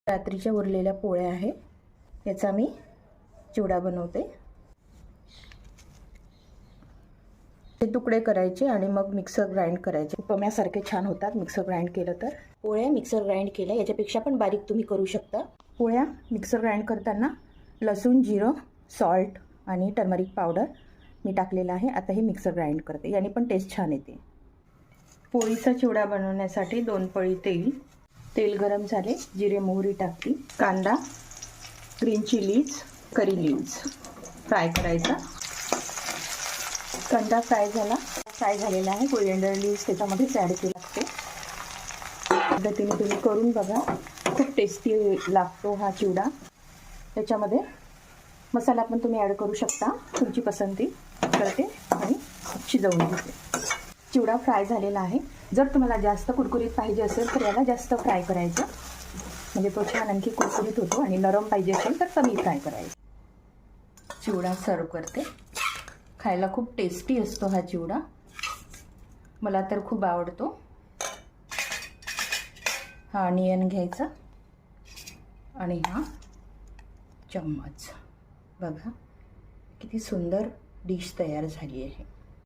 रात्रीच्या उरलेल्या पोळ्या आहे, याचा मी चिवडा बनवते। ते तुकडे करायचे आणि मग मिक्सर ग्राइंड करायचे। उपम्यासारखे छान होतात मिक्सर ग्राइंड केलं तर। पोळ्या मिक्सर ग्राइंड केल्या, याच्यापेक्षा पण बारीक तुम्ही करू शकता। पोळ्या मिक्सर ग्राइंड करताना लसूण, जिरं, सॉल्ट आणि टर्मरिक पावडर मी टाकलेलं आहे। आता हे मिक्सर ग्राइंड करते, याने पण टेस्ट छान येते। पोळीचा चिवडा बनवण्यासाठी 2 पळी तेल गरम झाले, जिरे मोहरी टाकली, कांदा, green chillies, curry leaves fry करायचा। कांदा फ्राय झालेला आहे, कोरिएंडर लीव्स त्याच्यामध्येच ॲड केले लागते। पद्धतीने तुम्ही करून बघा, खूप टेस्टी लागतो हा चिवडा। त्याच्यामध्ये मसाला पण तुम्ही ॲड करू शकता, तुमची पसंती करते आणि शिजवून घेते। चिवडा फ्राय झालेला आहे। जर तुम्हाला जास्त कुरकुरीत पाहिजे असेल तर याला जास्त फ्राय करायचं, म्हणजे तो छान आणखी कुरकुरीत होतो। आणि नरम पाहिजे असेल तर कमी फ्राय करायचं। चिवडा सर्व करते। खायला खूप टेस्टी असतो हा चिवडा, मला तर खूप आवडतो। हा अनियन घ्यायचा आणि हा चम्मच, बघा किती सुंदर डिश तयार झाली आहे।